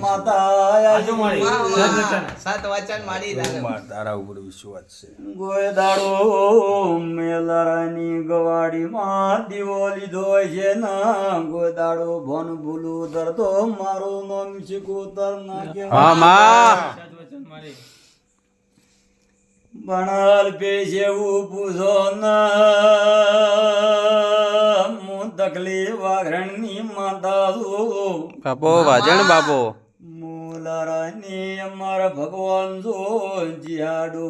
માતા સાત વચન મારી તારા ઉપર વિશ્વાસ છે. ગોયદાડો મેલારાની ગવાડીમાં દીવો લીધો છે ના ગોયદાડો ભન ભૂલું ધરતો મારું નામ શીખોતર નાખે બણલ પેશે પૂછો ના હું તકલી વાઘરણની માતા છું બાપો વાજણ બાપો મુલારાની અમારા ભગવાન જો જીયાડો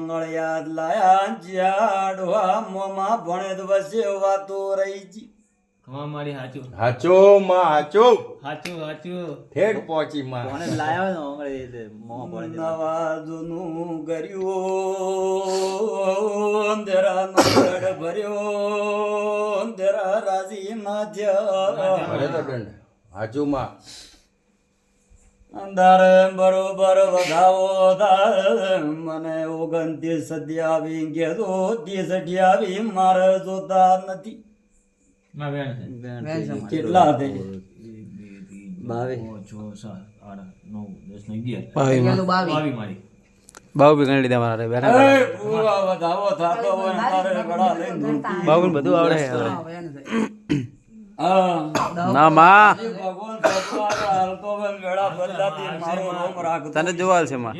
નળિયાદ લાયા જીયાડો મોમાં ભણે તો વસે વાતો રહી જી મારી હાચું હાચો માં હાચો હાચું હાચું ઠેઠ પહોંચી માં નવાજનું કર્યું અંધેરા નો ગઢ ભર્યો અંધેરા રાજી ના ભરે તો દંડ હાચો માં અંધારે બરોબર વધાવો થાય મને 29 સદિયાવી ગેતો 30 અઠ્યાવી મારે જોતા નથી કેટલા હતા 22 બાબુ બી ગણી લીધા મારા વધાવો થતો હોય તારે ગળા લઈને ધૂળતી. બાબુ બધું આવડે હા ના માં ભગવાન સત્વા હાલતો હોય વેળા બદલાતી મારો રોમ રાખતો તને જોવાલ છે માં